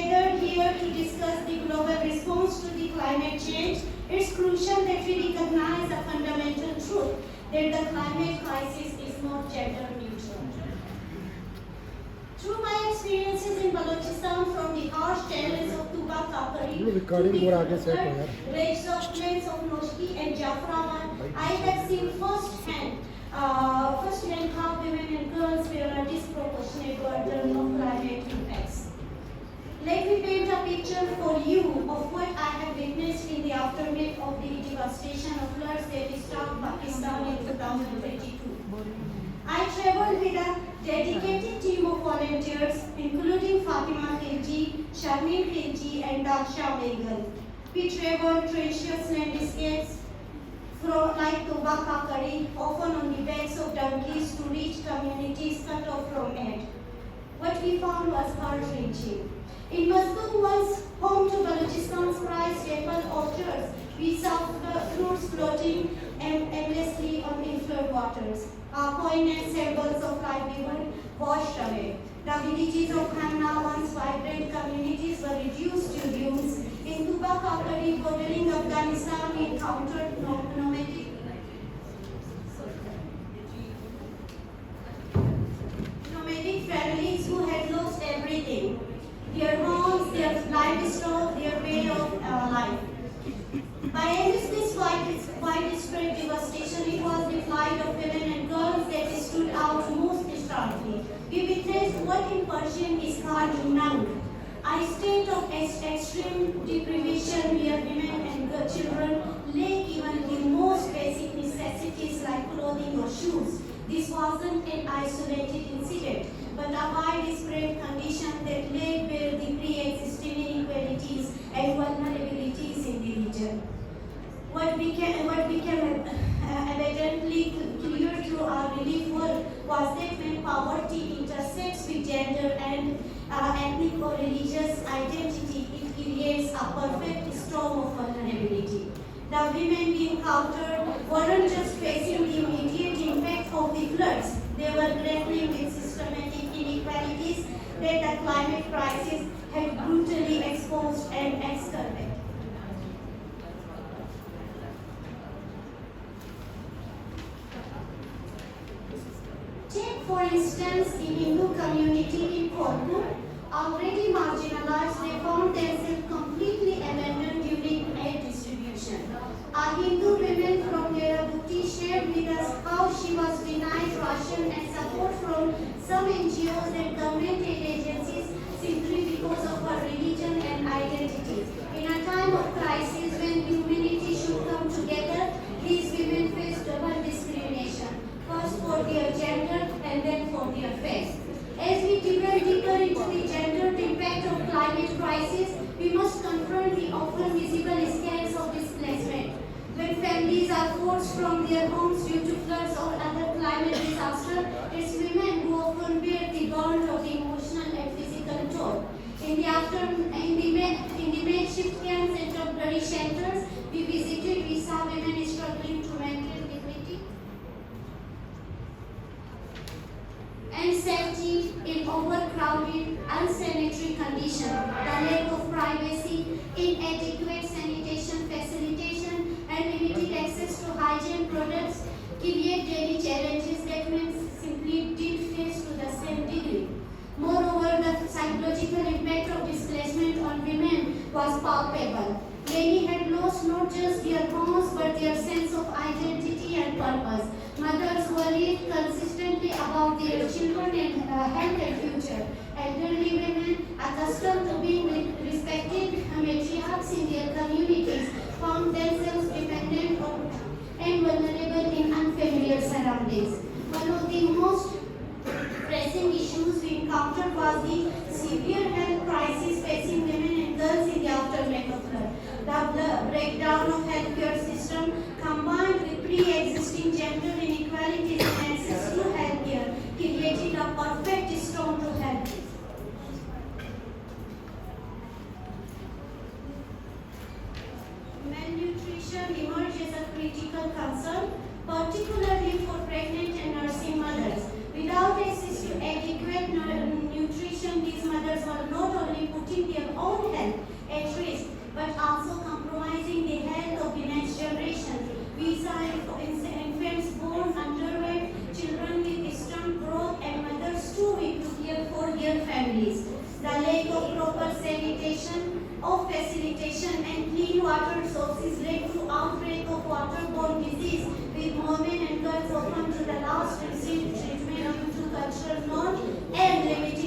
gathered here to discuss the global response to the climate change, it's crucial that we recognize a fundamental truth that the climate crisis is not gender neutral. Through my experiences in Balochistan, from the harsh terrains of Tuba Kakari to the rage of plains of Noshki and Jaframan, I have seen firsthand how women and girls bear a disproportionate burden of climate impacts. Let me paint a picture for you of what I have witnessed in the aftermath of the devastation of floods that struck Pakistan in 2022. I traveled with a dedicated team of volunteers, including Fatima Khilji, Sharmeen Khilji, and Daksha Begal. We traveled treacherous landscapes like Tuba Kakari, often on the backs of donkeys, to reach communities cut off from aid. What we found was heart-wrenching. In Mazdoom, once home to Balochistan's prized apple orchards, we saw fruits floating aimlessly on inflood waters. Our poignant symbols of livelihood washed away. The villages of Khanna, once vibrant communities, were reduced to dunes. In Tuba Kakari, bordering Afghanistan, we encountered nomadic families who had lost everything: their homes, their livestock, their way of life. By amidst this widespread devastation, it was the plight of women and girls that stood out most starkly. We witnessed what in Persian is called nang, a state of extreme deprivation where women and children lack even the most basic necessities like clothing or shoes. This wasn't an isolated incident, but a widespread condition that laid bare the pre-existing inequalities and vulnerabilities in the region. What became evidently clear through our relief work was that when poverty intersects with gender and ethnic or religious identity, it creates a perfect storm of vulnerability. The women we encountered weren't just facing the immediate impact of the floods, they were grappling with systematic inequalities that the climate crisis had brutally exposed and exacerbated. Take, for instance, the Hindu community in Kolkur, already marginalized, they found themselves completely abandoned during aid distribution. A Hindu woman from Derabuti shared with us how she was denied ration and support from some NGOs and government aid agencies simply because of her religion and identity. In a time of crisis when humanity should come together, these women face double discrimination, first for their gender and then for their faith. As we delve deeper into the gendered impact of climate crisis, we must confront the often visible scales of displacement. When families are forced from their homes due to floods or other climate disasters, it's women who often bear the brunt of the emotional and physical toll. In the makeshift camps and temporary shelters we visited, we saw women struggling to maintain dignity and safety in overcrowded, unsanitary conditions. The lack of privacy, inadequate sanitation facilitation, and limited access to hygiene products create daily challenges that men simply did face to the same degree. Moreover, the psychological impact of displacement on women was palpable. Many had lost not just their homes but their sense of identity and purpose. Mothers worried consistently about their children and health and future. Elderly women, accustomed to being respected matriarchs in their communities, found themselves dependent on and vulnerable in unfamiliar surroundings. One of the most pressing issues we encountered was the severe health crisis facing women and girls in the aftermath of flood. The breakdown of healthcare system combined with pre-existing gender inequalities in access to healthcare created a perfect storm to lack of proper sanitation of facilitation and clean water sources led to outbreak of waterborne disease, with women and girls often to the last received treatment due to cultural norms and limited